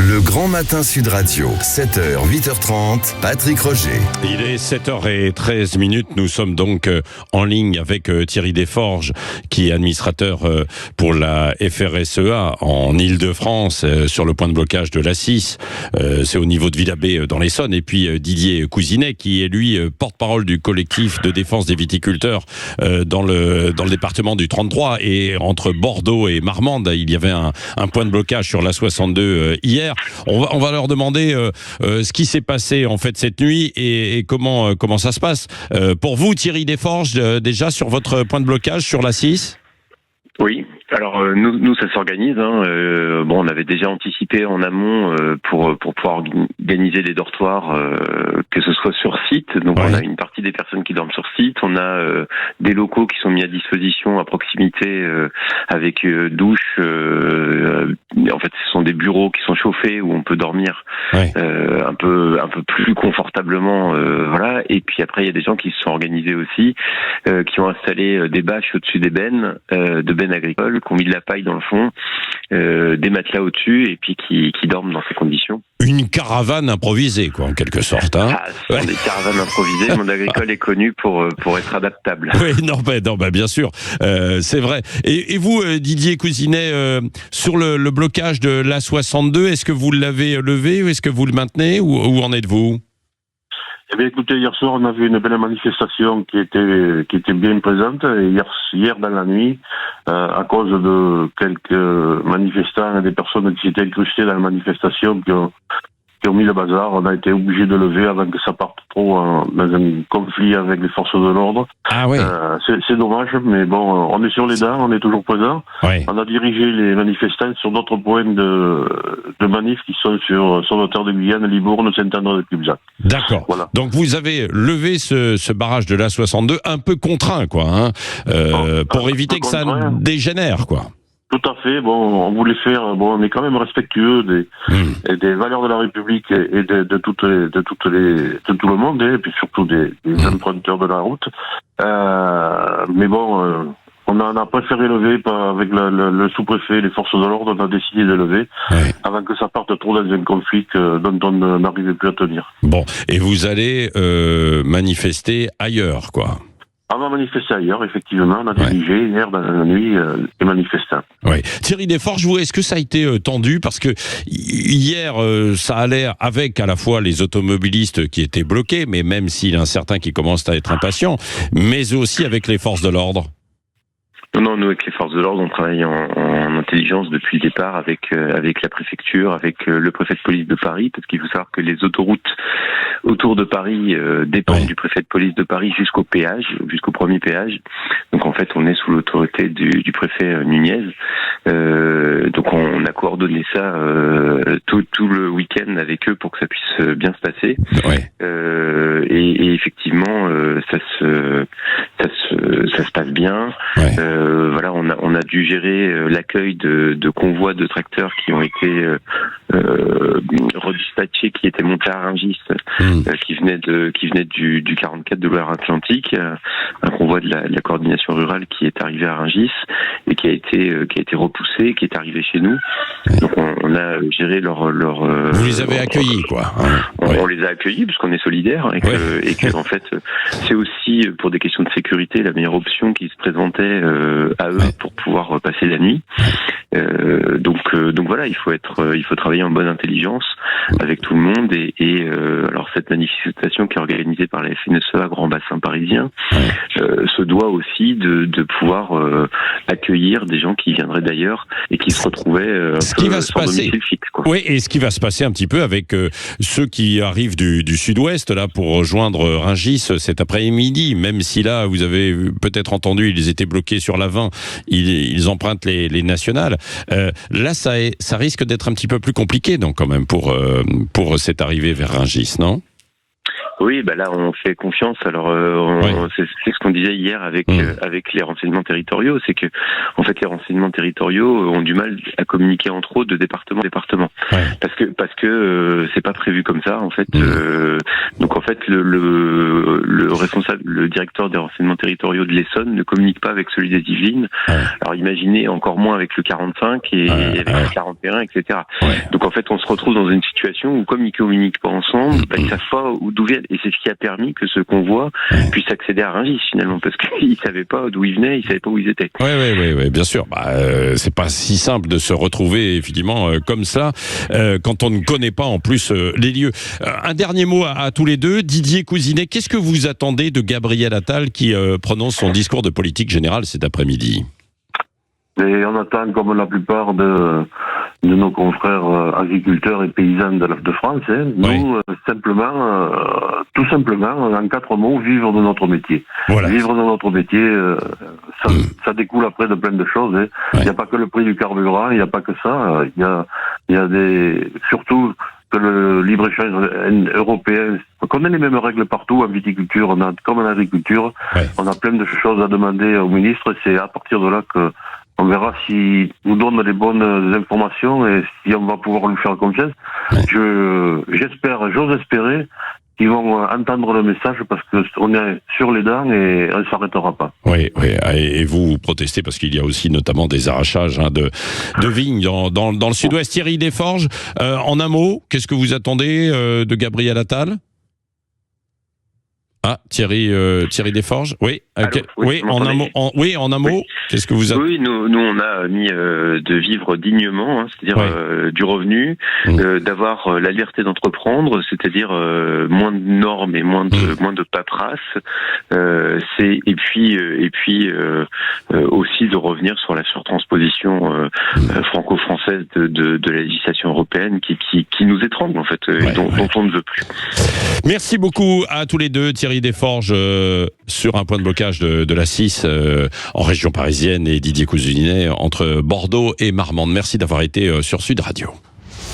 Le Grand Matin Sud Radio, 7h, 8h30, Patrick Roger. Il est 7h13. Nous sommes donc en ligne avec Thierry Desforges, qui est administrateur pour la FRSEA en Île-de-France, sur le point de blocage de l'A6. C'est au niveau de Villabé dans l'Essonne. Et puis Didier Cousinet, qui est lui porte-parole du collectif de défense des viticulteurs dans le département du 33. Et entre Bordeaux et Marmande, il y avait un point de blocage sur l'A62 hier. On va leur demander ce qui s'est passé en fait cette nuit et comment ça se passe. Pour vous, Thierry Desforges, déjà sur votre point de blocage sur l'A6 ? Oui, alors nous ça s'organise. On avait déjà anticipé en amont pour pouvoir organiser des dortoirs, que ce soit sur site. Donc on a une partie des personnes qui dorment sur site. On a des locaux qui sont mis à disposition à proximité avec douche. En fait, ce sont des bureaux qui sont chauffés où on peut dormir un peu plus confortablement. Voilà. Et puis après, il y a des gens qui se sont organisés aussi, qui ont installé des bâches au-dessus des bennes, de bennes agricoles, qui ont mis de la paille dans le fond, des matelas au-dessus, et puis qui dorment dans ces conditions. Une caravane improvisée, quoi, en quelque sorte. Ce sont des caravanes improvisées. Le monde agricole est connu pour être adaptable. Oui, bien sûr, c'est vrai. Et vous, Didier Cousinet, sur le blocage de l'A62, est-ce que vous l'avez levé ou est-ce que vous le maintenez ou où en êtes-vous ? Eh bien, écoutez, hier soir, on a vu une belle manifestation qui était bien présente. Et hier dans la nuit, à cause de quelques manifestants et des personnes qui s'étaient incrustées dans la manifestation, qui ont mis le bazar, on a été obligé de lever avant que ça parte trop dans un conflit avec les forces de l'ordre. Ah oui. C'est dommage, mais bon, on est sur les dents, on est toujours présent. Oui. On a dirigé les manifestants sur d'autres points de manif qui sont sur le terre de Guyane, Libourne, Saint-André de Cubzac. D'accord. Voilà. Donc vous avez levé ce barrage de l'A62 un peu contraint, quoi, pour éviter que ça dégénère, quoi. Tout à fait. Bon, on voulait faire. On est quand même respectueux des valeurs de la République et de tout le monde, et puis surtout des emprunteurs de la route. Mais bon, on a préféré lever avec le sous-préfet, les forces de l'ordre. On a décidé de lever avant que ça parte trop dans un conflit dont on n'arrivait plus à tenir. Bon, et vous allez manifester ailleurs, quoi. On va manifester ailleurs, effectivement. On a dirigé hier dans la nuit les manifestants. Oui. Thierry Desforges, est-ce que ça a été tendu ? Parce que hier, ça allait avec à la fois les automobilistes qui étaient bloqués, mais même s'il y en a certains qui commencent à être impatients, mais aussi avec les forces de l'ordre. Non, nous, avec les forces de l'ordre, on travaille en intelligence depuis le départ avec la préfecture, avec le préfet de police de Paris, parce qu'il faut savoir que les autoroutes autour de Paris dépendent du préfet de police de Paris jusqu'au premier péage. Donc en fait, on est sous l'autorité du préfet Nunez. Donc on a coordonné ça tout le week-end avec eux pour que ça puisse bien se passer. Et effectivement, ça se passe bien. On a dû gérer l'accueil de convois de tracteurs qui ont été redispatchés, qui étaient montés à Rungis, qui venaient du 44 de Loire-Atlantique, un convoi de la coordination rurale qui est arrivé à Rungis et qui a été repoussé, qui est arrivé chez nous. Donc on a géré leur Vous les avez accueillis, quoi. On les a accueillis parce qu'on est solidaires et que en fait c'est aussi pour des questions de sécurité la meilleure option qui se présentait à eux pour pouvoir passer la nuit. Donc voilà, il faut travailler en bonne intelligence avec tout le monde et alors cette manifestation qui est organisée par la FNSEA Grand Bassin Parisien se doit aussi de pouvoir accueillir des gens qui viendraient d'ailleurs et qui se retrouvaient sans domicile fixe, quoi. Oui, et ce qui va se passer un petit peu avec ceux qui arrivent du sud-ouest là pour rejoindre Rungis cet après-midi, même si là vous avez peut-être entendu, ils étaient bloqués sur l'A20, ils empruntent les nationales. Là, ça risque d'être un petit peu plus compliqué, donc quand même pour cette arrivée vers Rungis, non ? Oui, là on fait confiance. Alors c'est ce qu'on disait hier avec les renseignements territoriaux, c'est que en fait les renseignements territoriaux ont du mal à communiquer entre eux de département à département, parce que c'est pas prévu comme ça en fait. Donc en fait le responsable, le directeur des renseignements territoriaux de l'Essonne ne communique pas avec celui des Yvelines. Alors imaginez encore moins avec le 45 et avec le 41, etc. Donc en fait on se retrouve dans une situation où comme ils communiquent pas ensemble, ils savent pas d'où viennent, et c'est ce qui a permis que ce convoi puisse accéder à Rungis finalement, parce qu'ils savaient pas d'où ils venaient, ils savaient pas où ils étaient. Oui, bien sûr. C'est pas si simple de se retrouver effectivement comme ça quand on ne connaît pas en plus les lieux. Un dernier mot à tous les deux, Didier Cousinet, qu'est-ce que vous attendez de Gabriel Attal qui prononce son discours de politique générale cet après-midi? Et on attend, comme la plupart de nos confrères agriculteurs et paysans de France, nous, tout simplement, en 4 mots, vivre de notre métier. Voilà. Vivre de notre métier, ça découle après de plein de choses. Il n'y a pas que le prix du carburant, il n'y a pas que ça. Il y a surtout que le libre-échange européen, qu'on ait les mêmes règles partout en viticulture, comme en agriculture, on a plein de choses à demander au ministre. C'est à partir de là que on verra s'il nous donne les bonnes informations et si on va pouvoir lui faire confiance. J'ose espérer qu'ils vont entendre le message, parce qu'on est sur les dents et on ne s'arrêtera pas. Oui, et vous protestez parce qu'il y a aussi notamment des arrachages de vignes dans le sud-ouest. Thierry Desforges, en un mot, qu'est-ce que vous attendez de Gabriel Attal ? Thierry Desforges, oui. En un mot. Qu'est-ce que vous avez? Oui, nous on a mis de vivre dignement, c'est-à-dire du revenu, d'avoir la liberté d'entreprendre, c'est-à-dire moins de normes et moins de paperasse, et puis aussi de revenir sur la surtransposition franco-française de la législation européenne qui nous étrangle en fait, dont on ne veut plus. Merci beaucoup à tous les deux, Thierry Desforges sur un point de blocage de la 6 en région parisienne, et Didier Cousinet entre Bordeaux et Marmande. Merci d'avoir été sur Sud Radio.